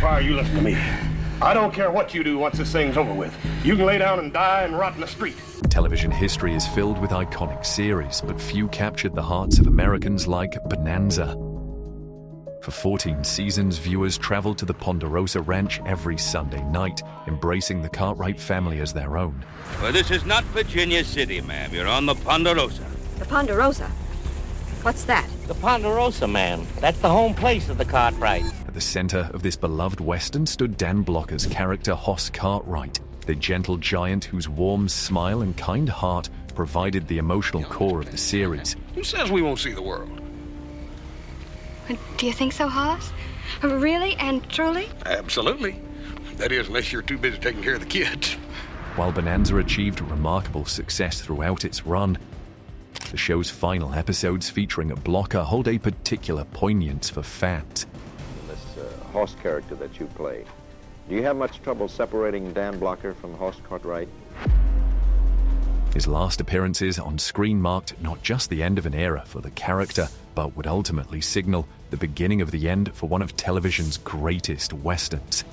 Why are you listening to me? I don't care what you do once this thing's over with. You can lay down and die and rot in the street. Television history is filled with iconic series, but few captured the hearts of Americans like Bonanza. For 14 seasons, viewers traveled to the Ponderosa Ranch every Sunday night, embracing the Cartwright family as their own. Well, this is not Virginia City, ma'am. You're on the Ponderosa. The Ponderosa? What's that? The Ponderosa, ma'am. That's the home place of the Cartwrights. At the center of this beloved Western stood Dan Blocker's character Hoss Cartwright, the gentle giant whose warm smile and kind heart provided the emotional core of the series. Who says we won't see the world? Do you think so, Hoss? Really and truly? Absolutely. That is, unless you're too busy taking care of the kids. While Bonanza achieved remarkable success throughout its run, the show's final episodes featuring Blocker hold a particular poignance for fans. This Hoss character that you play, do you have much trouble separating Dan Blocker from Hoss Cartwright? His last appearances on screen marked not just the end of an era for the character, but would ultimately signal the beginning of the end for one of television's greatest westerns.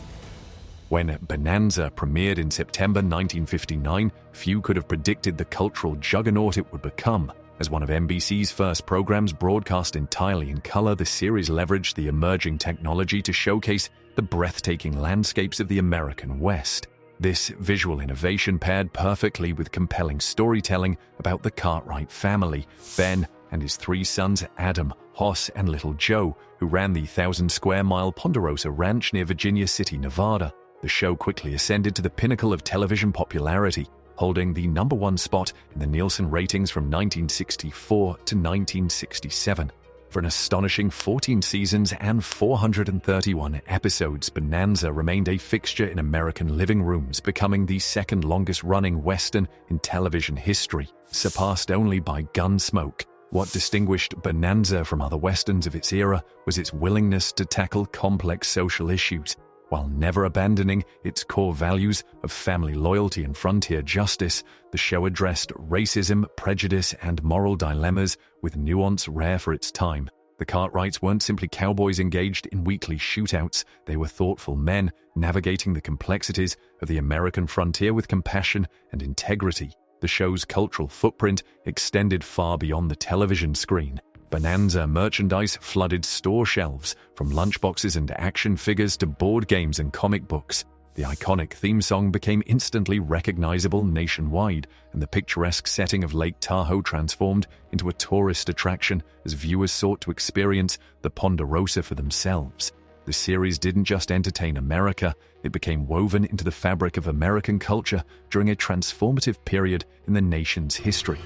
When Bonanza premiered in September 1959, few could have predicted the cultural juggernaut it would become. As one of NBC's first programs broadcast entirely in color, the series leveraged the emerging technology to showcase the breathtaking landscapes of the American West. This visual innovation paired perfectly with compelling storytelling about the Cartwright family, Ben and his three sons Adam, Hoss, and Little Joe, who ran the 1,000-square-mile Ponderosa Ranch near Virginia City, Nevada. The show quickly ascended to the pinnacle of television popularity, holding the #1 spot in the Nielsen ratings from 1964 to 1967. For an astonishing 14 seasons and 431 episodes, Bonanza remained a fixture in American living rooms, becoming the second longest-running Western in television history, surpassed only by Gunsmoke. What distinguished Bonanza from other Westerns of its era was its willingness to tackle complex social issues, while never abandoning its core values of family loyalty and frontier justice. The show addressed racism, prejudice, and moral dilemmas with nuance rare for its time. The Cartwrights weren't simply cowboys engaged in weekly shootouts. They were thoughtful men navigating the complexities of the American frontier with compassion and integrity. The show's cultural footprint extended far beyond the television screen. Bonanza merchandise flooded store shelves, from lunchboxes and action figures to board games and comic books. The iconic theme song became instantly recognizable nationwide, and the picturesque setting of Lake Tahoe transformed into a tourist attraction as viewers sought to experience the Ponderosa for themselves. The series didn't just entertain America, it became woven into the fabric of American culture during a transformative period in the nation's history.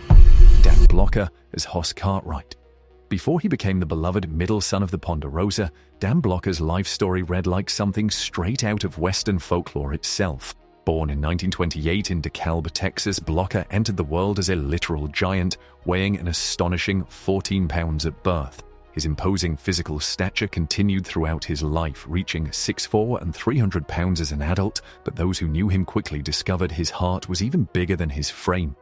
Dan Blocker as Hoss Cartwright. Before he became the beloved middle son of the Ponderosa, Dan Blocker's life story read like something straight out of Western folklore itself. Born in 1928 in DeKalb, Texas, Blocker entered the world as a literal giant, weighing an astonishing 14 pounds at birth. His imposing physical stature continued throughout his life, reaching 6'4" and 300 pounds as an adult, but those who knew him quickly discovered his heart was even bigger than his frame.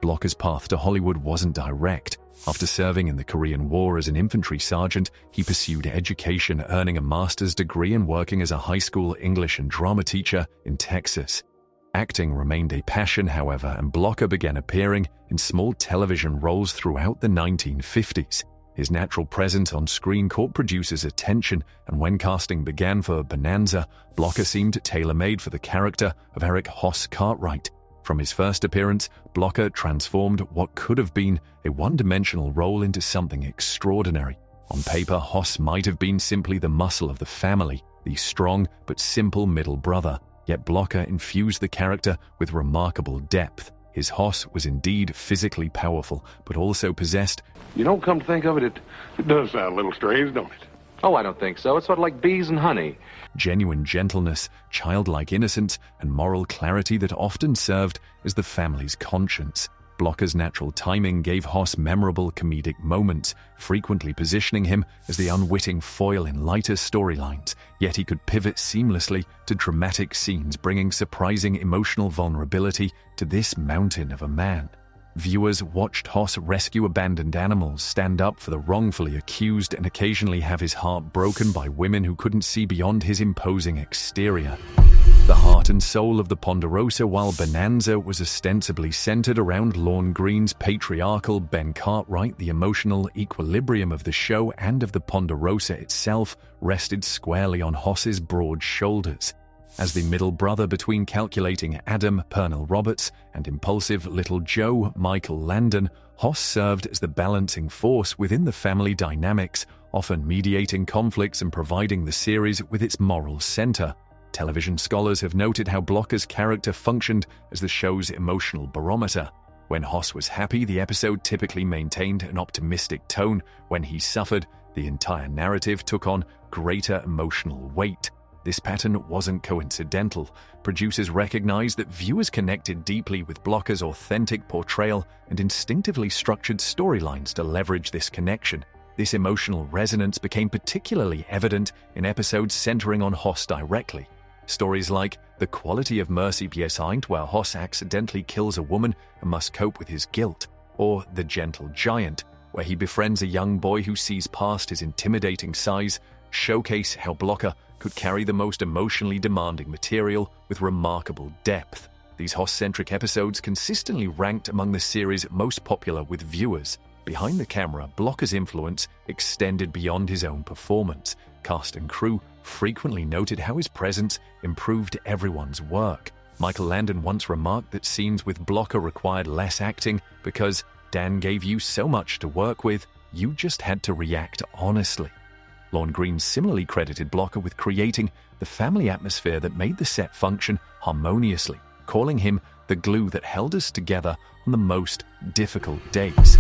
Blocker's path to Hollywood wasn't direct. After serving in the Korean War as an infantry sergeant, he pursued education, earning a master's degree and working as a high school English and drama teacher in Texas. Acting remained a passion, however, and Blocker began appearing in small television roles throughout the 1950s. His natural presence on screen caught producers' attention, and when casting began for Bonanza, Blocker seemed tailor-made for the character of Eric Hoss Cartwright. From his first appearance, Blocker transformed what could have been a one-dimensional role into something extraordinary. On paper, Hoss might have been simply the muscle of the family, the strong but simple middle brother, yet Blocker infused the character with remarkable depth. His Hoss was indeed physically powerful, but also possessed... You don't come to think of it, it does sound a little strange, don't it? Oh, I don't think so. It's sort of like bees and honey. Genuine gentleness, childlike innocence, and moral clarity that often served as the family's conscience. Blocker's natural timing gave Hoss memorable comedic moments, frequently positioning him as the unwitting foil in lighter storylines, yet he could pivot seamlessly to dramatic scenes, bringing surprising emotional vulnerability to this mountain of a man. Viewers watched Hoss rescue abandoned animals, stand up for the wrongfully accused, and occasionally have his heart broken by women who couldn't see beyond his imposing exterior. The heart and soul of the Ponderosa, while Bonanza was ostensibly centered around Lorne Greene's patriarchal Ben Cartwright, the emotional equilibrium of the show and of the Ponderosa itself rested squarely on Hoss's broad shoulders. As the middle brother between calculating Adam, Pernell Roberts, and impulsive little Joe, Michael Landon, Hoss served as the balancing force within the family dynamics, often mediating conflicts and providing the series with its moral center. Television scholars have noted how Blocker's character functioned as the show's emotional barometer. When Hoss was happy, the episode typically maintained an optimistic tone. When he suffered, the entire narrative took on greater emotional weight. This pattern wasn't coincidental. Producers recognized that viewers connected deeply with Blocker's authentic portrayal and instinctively structured storylines to leverage this connection. This emotional resonance became particularly evident in episodes centering on Hoss directly. Stories like The Quality of Mercy behind, where Hoss accidentally kills a woman and must cope with his guilt, or The Gentle Giant, where he befriends a young boy who sees past his intimidating size, showcase how Blocker could carry the most emotionally demanding material with remarkable depth. These Hoss-centric episodes consistently ranked among the series' most popular with viewers. Behind the camera, Blocker's influence extended beyond his own performance. Cast and crew frequently noted how his presence improved everyone's work. Michael Landon once remarked that scenes with Blocker required less acting because Dan gave you so much to work with, you just had to react honestly. Lorne Greene similarly credited Blocker with creating the family atmosphere that made the set function harmoniously, calling him the glue that held us together on the most difficult days.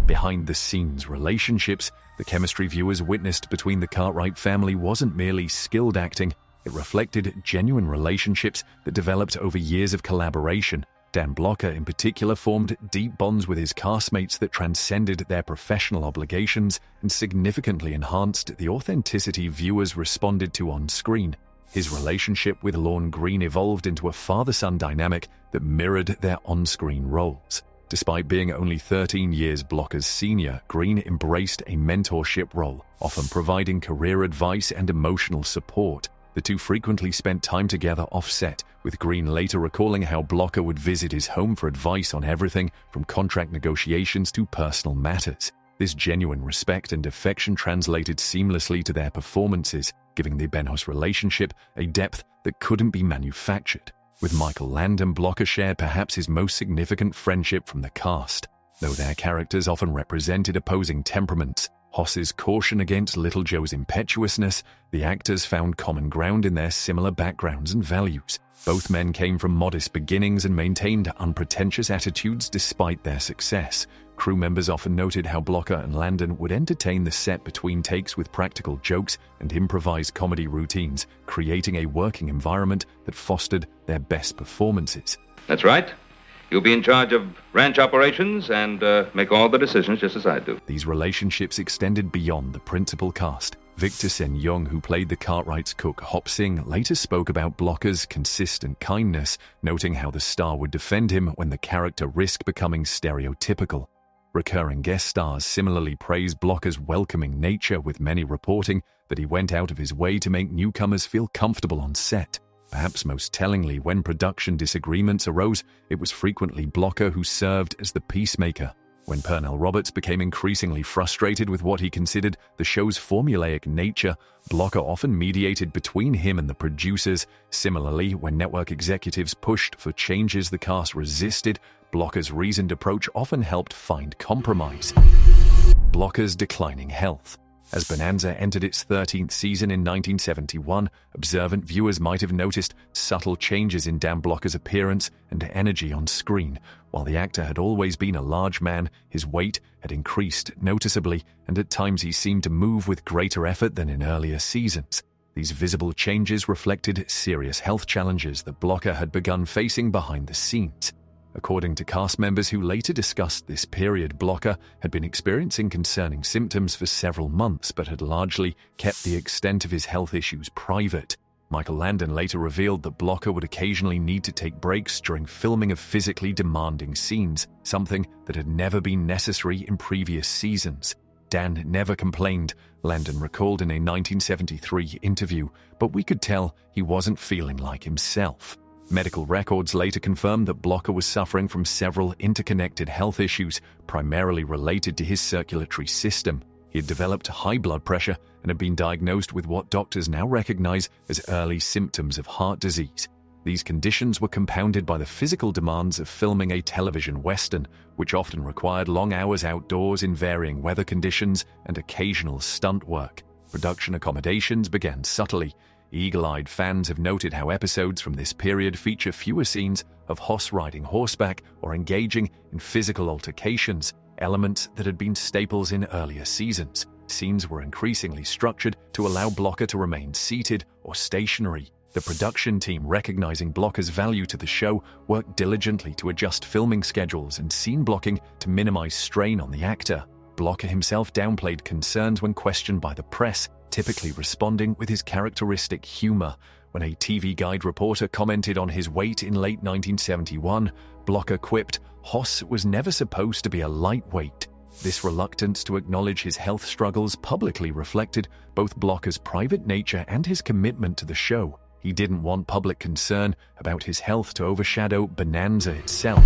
Behind-the-scenes relationships, the chemistry viewers witnessed between the Cartwright family wasn't merely skilled acting, it reflected genuine relationships that developed over years of collaboration. Dan Blocker, in particular, formed deep bonds with his castmates that transcended their professional obligations and significantly enhanced the authenticity viewers responded to on screen. His relationship with Lorne Greene evolved into a father-son dynamic that mirrored their on-screen roles. Despite being only 13 years Blocker's senior, Greene embraced a mentorship role, often providing career advice and emotional support. The two frequently spent time together off-set, with Greene later recalling how Blocker would visit his home for advice on everything from contract negotiations to personal matters. This genuine respect and affection translated seamlessly to their performances, giving the Ben-Hoss relationship a depth that couldn't be manufactured. With Michael Landon, Blocker shared perhaps his most significant friendship from the cast. Though their characters often represented opposing temperaments, Hoss's caution against Little Joe's impetuousness, the actors found common ground in their similar backgrounds and values. Both men came from modest beginnings and maintained unpretentious attitudes despite their success. Crew members often noted how Blocker and Landon would entertain the set between takes with practical jokes and improvised comedy routines, creating a working environment that fostered their best performances. That's right. You'll be in charge of ranch operations and make all the decisions just as I do. These relationships extended beyond the principal cast. Victor Sen-Young, who played the Cartwrights' cook Hop Sing, later spoke about Blocker's consistent kindness, noting how the star would defend him when the character risked becoming stereotypical. Recurring guest stars similarly praised Blocker's welcoming nature, with many reporting that he went out of his way to make newcomers feel comfortable on set. Perhaps most tellingly, when production disagreements arose, it was frequently Blocker who served as the peacemaker. When Pernell Roberts became increasingly frustrated with what he considered the show's formulaic nature, Blocker often mediated between him and the producers. Similarly, when network executives pushed for changes the cast resisted, Blocker's reasoned approach often helped find compromise. Blocker's declining health. As Bonanza entered its 13th season in 1971, observant viewers might have noticed subtle changes in Dan Blocker's appearance and energy on screen. While the actor had always been a large man, his weight had increased noticeably, and at times he seemed to move with greater effort than in earlier seasons. These visible changes reflected serious health challenges that Blocker had begun facing behind the scenes. According to cast members who later discussed this period, Blocker had been experiencing concerning symptoms for several months but had largely kept the extent of his health issues private. Michael Landon later revealed that Blocker would occasionally need to take breaks during filming of physically demanding scenes, something that had never been necessary in previous seasons. Dan never complained, Landon recalled in a 1973 interview, but we could tell he wasn't feeling like himself. Medical records later confirmed that Blocker was suffering from several interconnected health issues, primarily related to his circulatory system. He had developed high blood pressure and had been diagnosed with what doctors now recognize as early symptoms of heart disease. These conditions were compounded by the physical demands of filming a television western, which often required long hours outdoors in varying weather conditions and occasional stunt work. Production accommodations began subtly. Eagle-eyed fans have noted how episodes from this period feature fewer scenes of Hoss riding horseback or engaging in physical altercations, elements that had been staples in earlier seasons. Scenes were increasingly structured to allow Blocker to remain seated or stationary. The production team, recognizing Blocker's value to the show, worked diligently to adjust filming schedules and scene blocking to minimize strain on the actor. Blocker himself downplayed concerns when questioned by the press, typically responding with his characteristic humor. When a TV Guide reporter commented on his weight in late 1971, Blocker quipped, "Hoss was never supposed to be a lightweight." This reluctance to acknowledge his health struggles publicly reflected both Blocker's private nature and his commitment to the show. He didn't want public concern about his health to overshadow Bonanza itself.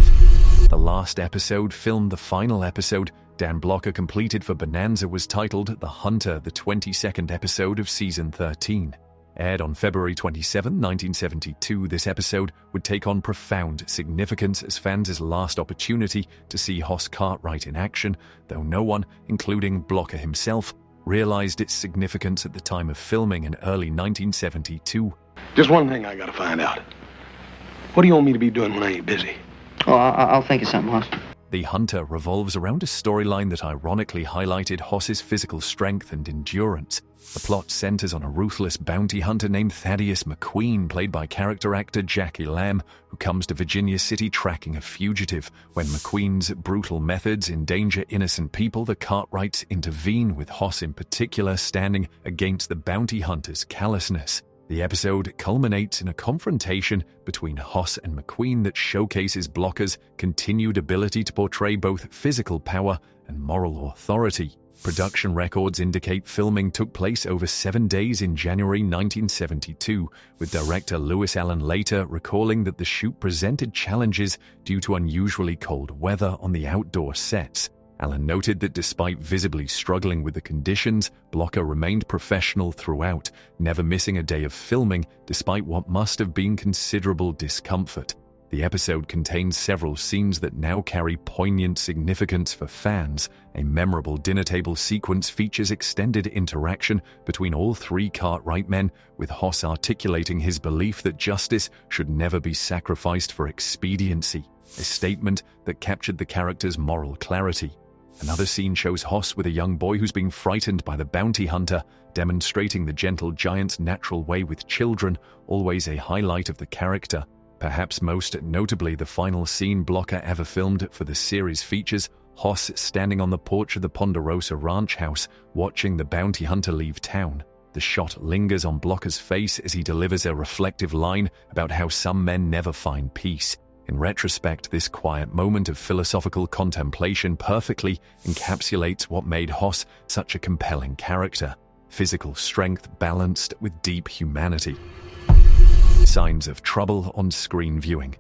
The last episode, filmed the final episode Dan Blocker completed for Bonanza, was titled The Hunter, the 22nd episode of Season 13. Aired on February 27, 1972, this episode would take on profound significance as fans' last opportunity to see Hoss Cartwright in action, though no one, including Blocker himself, realized its significance at the time of filming in early 1972. Just one thing I gotta find out. What do you want me to be doing when I ain't busy? Oh, I'll think of something, Hoss. The Hunter revolves around a storyline that ironically highlighted Hoss's physical strength and endurance. The plot centers on a ruthless bounty hunter named Thaddeus McQueen, played by character actor Jackie Lamb, who comes to Virginia City tracking a fugitive. When McQueen's brutal methods endanger innocent people, the Cartwrights intervene, with Hoss in particular standing against the bounty hunter's callousness. The episode culminates in a confrontation between Hoss and McQueen that showcases Blocker's continued ability to portray both physical power and moral authority. Production records indicate filming took place over 7 days in January 1972, with director Lewis Allen later recalling that the shoot presented challenges due to unusually cold weather on the outdoor sets. Allen noted that despite visibly struggling with the conditions, Blocker remained professional throughout, never missing a day of filming despite what must have been considerable discomfort. The episode contains several scenes that now carry poignant significance for fans. A memorable dinner table sequence features extended interaction between all three Cartwright men, with Hoss articulating his belief that justice should never be sacrificed for expediency, a statement that captured the character's moral clarity. Another scene shows Hoss with a young boy who's being frightened by the bounty hunter, demonstrating the gentle giant's natural way with children, always a highlight of the character. Perhaps most notably, the final scene Blocker ever filmed for the series features Hoss standing on the porch of the Ponderosa ranch house, watching the bounty hunter leave town. The shot lingers on Blocker's face as he delivers a reflective line about how some men never find peace. In retrospect, this quiet moment of philosophical contemplation perfectly encapsulates what made Hoss such a compelling character: physical strength balanced with deep humanity. Signs of trouble on screen viewing.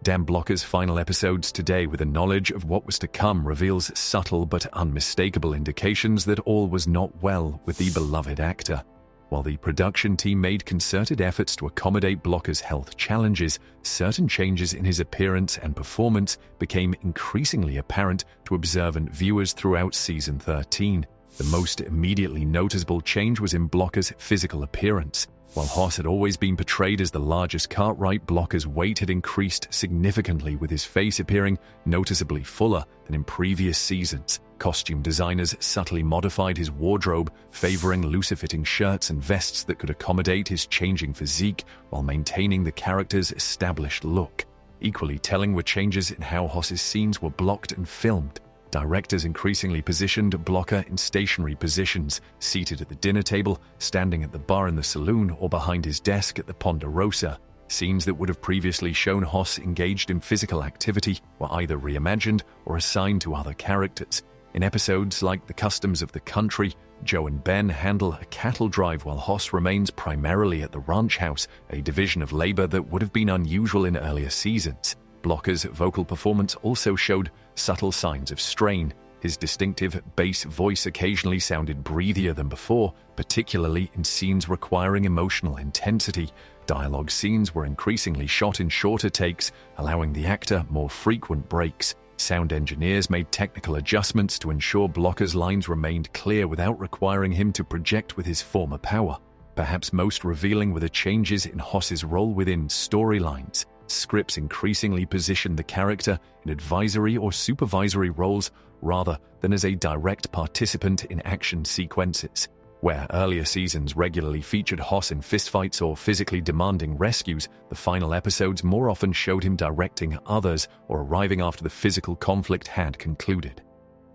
Dan Blocker's final episodes today, with a knowledge of what was to come, reveals subtle but unmistakable indications that all was not well with the beloved actor. While the production team made concerted efforts to accommodate Blocker's health challenges, certain changes in his appearance and performance became increasingly apparent to observant viewers throughout Season 13. The most immediately noticeable change was in Blocker's physical appearance. While Hoss had always been portrayed as the largest Cartwright, Blocker's weight had increased significantly, with his face appearing noticeably fuller than in previous seasons. Costume designers subtly modified his wardrobe, favoring looser-fitting shirts and vests that could accommodate his changing physique while maintaining the character's established look. Equally telling were changes in how Hoss's scenes were blocked and filmed. Directors increasingly positioned Blocker in stationary positions, seated at the dinner table, standing at the bar in the saloon, or behind his desk at the Ponderosa. Scenes that would have previously shown Hoss engaged in physical activity were either reimagined or assigned to other characters. In episodes like The Customs of the Country, Joe and Ben handle a cattle drive while Hoss remains primarily at the ranch house, a division of labor that would have been unusual in earlier seasons. Blocker's vocal performance also showed subtle signs of strain. His distinctive bass voice occasionally sounded breathier than before, particularly in scenes requiring emotional intensity. Dialogue scenes were increasingly shot in shorter takes, allowing the actor more frequent breaks. Sound engineers made technical adjustments to ensure Blocker's lines remained clear without requiring him to project with his former power. Perhaps most revealing were the changes in Hoss's role within storylines. Scripts increasingly positioned the character in advisory or supervisory roles rather than as a direct participant in action sequences. Where earlier seasons regularly featured Hoss in fistfights or physically demanding rescues, the final episodes more often showed him directing others or arriving after the physical conflict had concluded.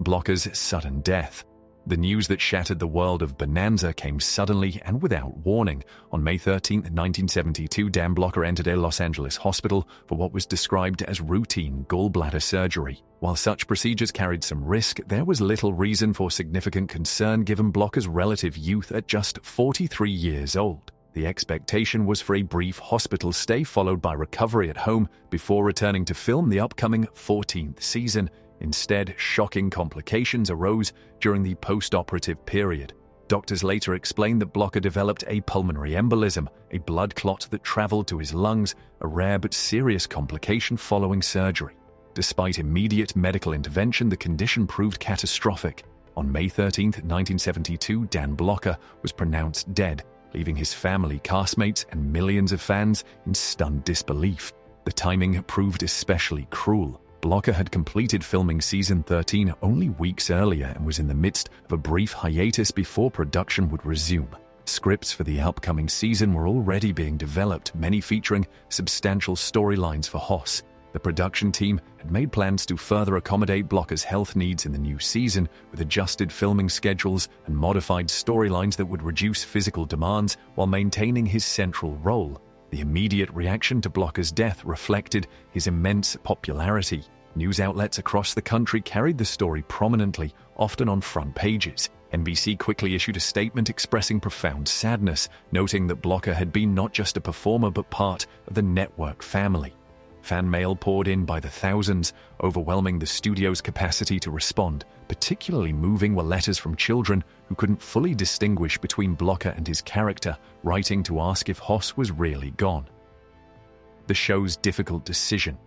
Blocker's sudden death. The news that shattered the world of Bonanza came suddenly and without warning. On May 13, 1972, Dan Blocker entered a Los Angeles hospital for what was described as routine gallbladder surgery. While such procedures carried some risk, there was little reason for significant concern given Blocker's relative youth at just 43 years old. The expectation was for a brief hospital stay followed by recovery at home before returning to film the upcoming 14th season. Instead, shocking complications arose during the post-operative period. Doctors later explained that Blocker developed a pulmonary embolism, a blood clot that traveled to his lungs, a rare but serious complication following surgery. Despite immediate medical intervention, the condition proved catastrophic. On May 13, 1972, Dan Blocker was pronounced dead, leaving his family, castmates, and millions of fans in stunned disbelief. The timing proved especially cruel. Blocker had completed filming season 13 only weeks earlier and was in the midst of a brief hiatus before production would resume. Scripts for the upcoming season were already being developed, many featuring substantial storylines for Hoss. The production team had made plans to further accommodate Blocker's health needs in the new season, with adjusted filming schedules and modified storylines that would reduce physical demands while maintaining his central role. The immediate reaction to Blocker's death reflected his immense popularity. News outlets across the country carried the story prominently, often on front pages. NBC quickly issued a statement expressing profound sadness, noting that Blocker had been not just a performer but part of the network family. Fan mail poured in by the thousands, overwhelming the studio's capacity to respond. Particularly moving were letters from children who couldn't fully distinguish between Blocker and his character, writing to ask if Hoss was really gone. The show's difficult decision.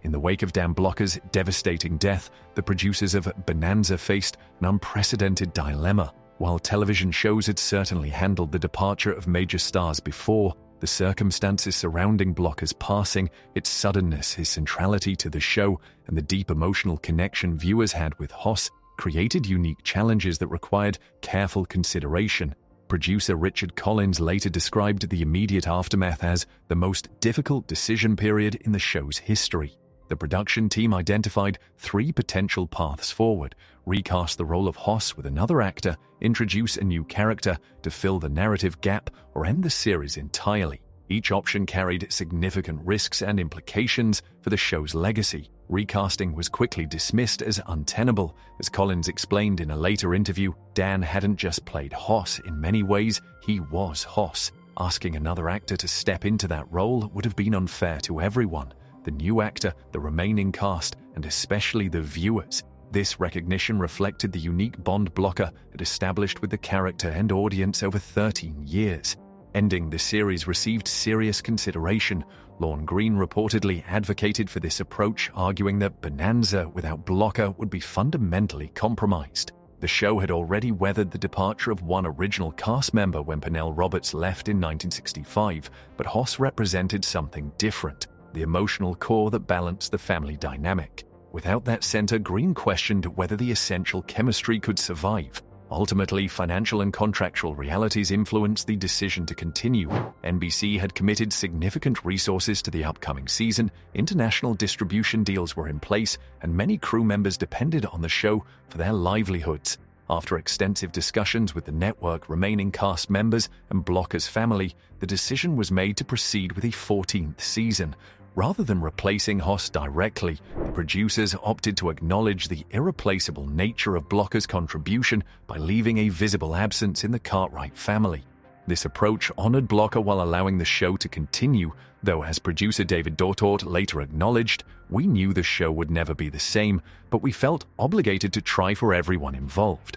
In the wake of Dan Blocker's devastating death, the producers of Bonanza faced an unprecedented dilemma. While television shows had certainly handled the departure of major stars before, the circumstances surrounding Blocker's passing, its suddenness, his centrality to the show, and the deep emotional connection viewers had with Hoss created unique challenges that required careful consideration. Producer Richard Collins later described the immediate aftermath as the most difficult decision period in the show's history. The production team identified 3 potential paths forward: recast the role of Hoss with another actor, introduce a new character to fill the narrative gap, or end the series entirely. Each option carried significant risks and implications for the show's legacy. Recasting was quickly dismissed as untenable. As Collins explained in a later interview, Dan hadn't just played Hoss. In many ways, he was Hoss. Asking another actor to step into that role would have been unfair to everyone: the new actor, the remaining cast, and especially the viewers. This recognition reflected the unique bond Blocker had established with the character and audience over 13 years. Ending the series received serious consideration. Lorne Greene reportedly advocated for this approach, arguing that Bonanza without Blocker would be fundamentally compromised. The show had already weathered the departure of one original cast member when Pernell Roberts left in 1965, but Hoss represented something different: the emotional core that balanced the family dynamic. Without that center, Greene questioned whether the essential chemistry could survive. Ultimately, financial and contractual realities influenced the decision to continue. NBC had committed significant resources to the upcoming season, international distribution deals were in place, and many crew members depended on the show for their livelihoods. After extensive discussions with the network, remaining cast members, and Blocker's family, the decision was made to proceed with a 14th season. Rather than replacing Hoss directly, the producers opted to acknowledge the irreplaceable nature of Blocker's contribution by leaving a visible absence in the Cartwright family. This approach honored Blocker while allowing the show to continue, though as producer David Dortort later acknowledged, "We knew the show would never be the same, but we felt obligated to try for everyone involved."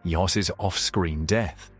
Hoss's off-screen death.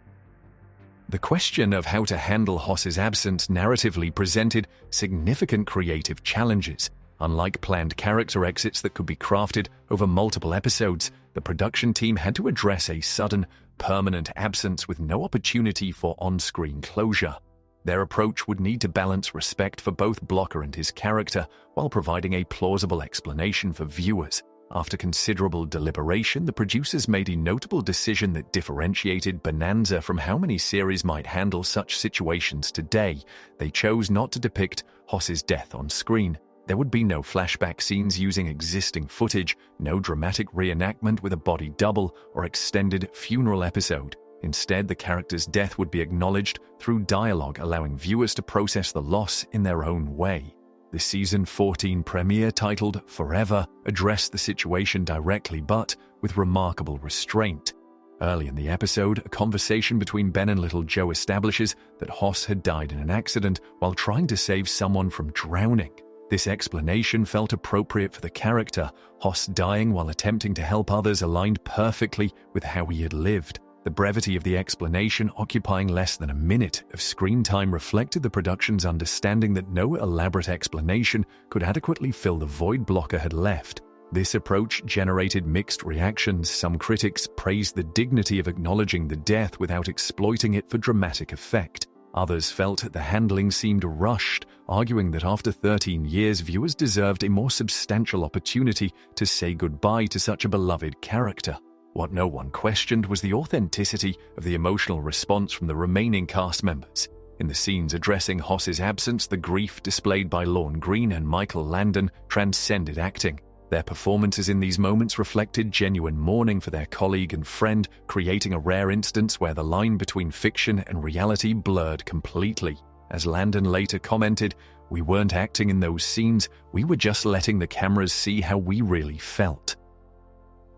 The question of how to handle Hoss's absence narratively presented significant creative challenges. Unlike planned character exits that could be crafted over multiple episodes, the production team had to address a sudden, permanent absence with no opportunity for on-screen closure. Their approach would need to balance respect for both Blocker and his character while providing a plausible explanation for viewers. After considerable deliberation, the producers made a notable decision that differentiated Bonanza from how many series might handle such situations today. They chose not to depict Hoss's death on screen. There would be no flashback scenes using existing footage, no dramatic reenactment with a body double or extended funeral episode. Instead, the character's death would be acknowledged through dialogue, allowing viewers to process the loss in their own way. The season 14 premiere, titled Forever, addressed the situation directly but with remarkable restraint. Early in the episode, a conversation between Ben and Little Joe establishes that Hoss had died in an accident while trying to save someone from drowning. This explanation felt appropriate for the character. Hoss dying while attempting to help others aligned perfectly with how he had lived. The brevity of the explanation, occupying less than a minute of screen time, reflected the production's understanding that no elaborate explanation could adequately fill the void Blocker had left. This approach generated mixed reactions. Some critics praised the dignity of acknowledging the death without exploiting it for dramatic effect. Others felt the handling seemed rushed, arguing that after 13 years, viewers deserved a more substantial opportunity to say goodbye to such a beloved character. What no one questioned was the authenticity of the emotional response from the remaining cast members. In the scenes addressing Hoss's absence, the grief displayed by Lorne Greene and Michael Landon transcended acting. Their performances in these moments reflected genuine mourning for their colleague and friend, creating a rare instance where the line between fiction and reality blurred completely. As Landon later commented, "We weren't acting in those scenes, we were just letting the cameras see how we really felt."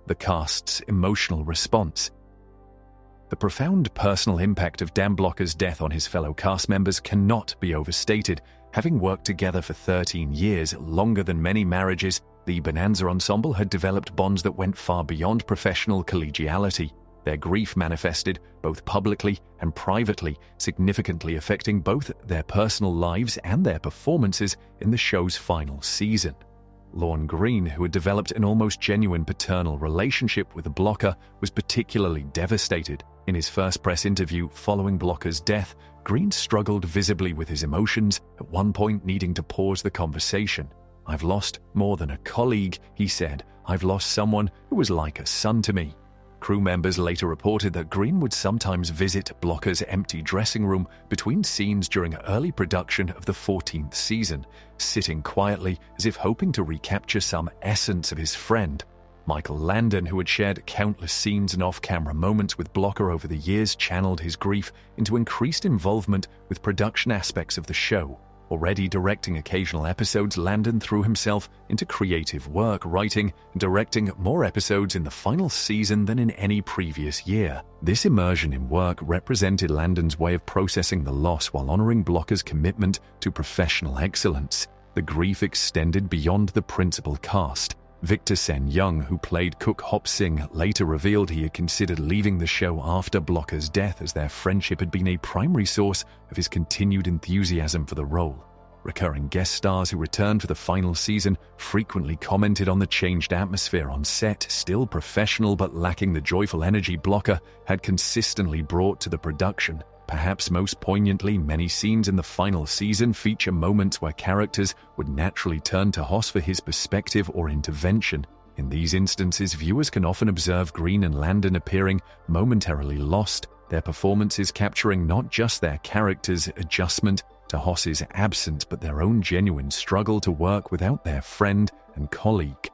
The cast's emotional response. The profound personal impact of Dan Blocker's death on his fellow cast members cannot be overstated. Having worked together for 13 years, longer than many marriages, the Bonanza Ensemble had developed bonds that went far beyond professional collegiality. Their grief manifested both publicly and privately, significantly affecting both their personal lives and their performances in the show's final season. Lorne Greene, who had developed an almost genuine paternal relationship with Blocker, was particularly devastated. In his first press interview following Blocker's death, Greene struggled visibly with his emotions, at one point needing to pause the conversation. "I've lost more than a colleague," he said. "I've lost someone who was like a son to me." Crew members later reported that Greene would sometimes visit Blocker's empty dressing room between scenes during early production of the 14th season, sitting quietly as if hoping to recapture some essence of his friend. Michael Landon, who had shared countless scenes and off-camera moments with Blocker over the years, channeled his grief into increased involvement with production aspects of the show. Already directing occasional episodes, Landon threw himself into creative work, writing and directing more episodes in the final season than in any previous year. This immersion in work represented Landon's way of processing the loss while honoring Blocker's commitment to professional excellence. The grief extended beyond the principal cast. Victor Sen Young, who played Cook Hop Sing, later revealed he had considered leaving the show after Blocker's death, as their friendship had been a primary source of his continued enthusiasm for the role. Recurring guest stars who returned for the final season frequently commented on the changed atmosphere on set, still professional but lacking the joyful energy Blocker had consistently brought to the production. Perhaps most poignantly, many scenes in the final season feature moments where characters would naturally turn to Hoss for his perspective or intervention. In these instances, viewers can often observe Green and Landon appearing momentarily lost, their performances capturing not just their characters' adjustment to Hoss's absence, but their own genuine struggle to work without their friend and colleague.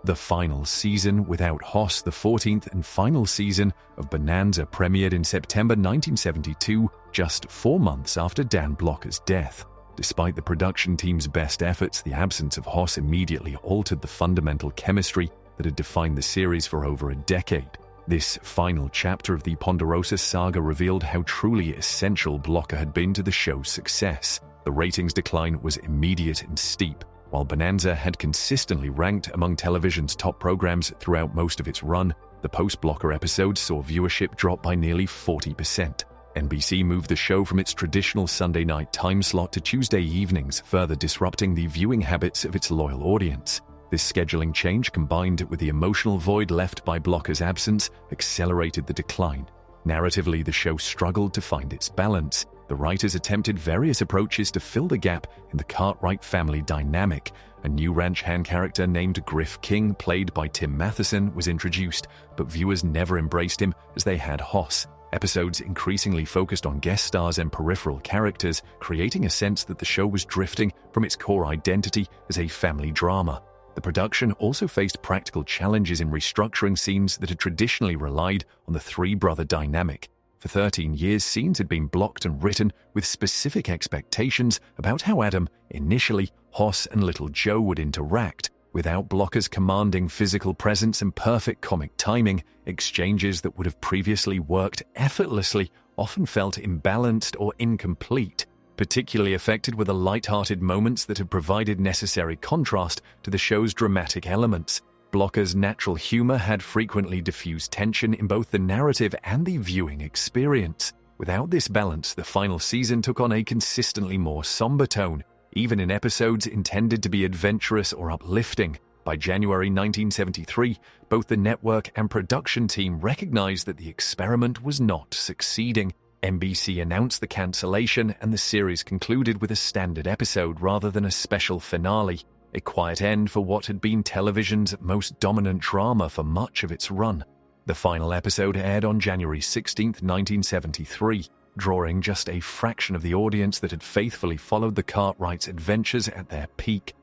The final season without Hoss, the 14th and final season of Bonanza, premiered in September 1972, just 4 months after Dan Blocker's death. Despite the production team's best efforts, the absence of Hoss immediately altered the fundamental chemistry that had defined the series for over a decade. This final chapter of the Ponderosa saga revealed how truly essential Blocker had been to the show's success. The ratings decline was immediate and steep. While Bonanza had consistently ranked among television's top programs throughout most of its run, the post-Blocker episodes saw viewership drop by nearly 40%. NBC moved the show from its traditional Sunday night time slot to Tuesday evenings, further disrupting the viewing habits of its loyal audience. This scheduling change, combined with the emotional void left by Blocker's absence, accelerated the decline. Narratively, the show struggled to find its balance. The writers attempted various approaches to fill the gap in the Cartwright family dynamic. A new ranch hand character named Griff King, played by Tim Matheson, was introduced, but viewers never embraced him as they had Hoss. Episodes increasingly focused on guest stars and peripheral characters, creating a sense that the show was drifting from its core identity as a family drama. The production also faced practical challenges in restructuring scenes that had traditionally relied on the three-brother dynamic. For 13 years, scenes had been blocked and written with specific expectations about how Adam, initially, Hoss and Little Joe would interact. Without Blocker's commanding physical presence and perfect comic timing, exchanges that would have previously worked effortlessly often felt imbalanced or incomplete. Particularly affected were the light-hearted moments that had provided necessary contrast to the show's dramatic elements. Blocker's natural humor had frequently diffused tension in both the narrative and the viewing experience. Without this balance, the final season took on a consistently more somber tone, even in episodes intended to be adventurous or uplifting. By January 1973, both the network and production team recognized that the experiment was not succeeding. NBC announced the cancellation, and the series concluded with a standard episode rather than a special finale, a quiet end for what had been television's most dominant drama for much of its run. The final episode aired on January 16, 1973, drawing just a fraction of the audience that had faithfully followed the Cartwrights' adventures at their peak.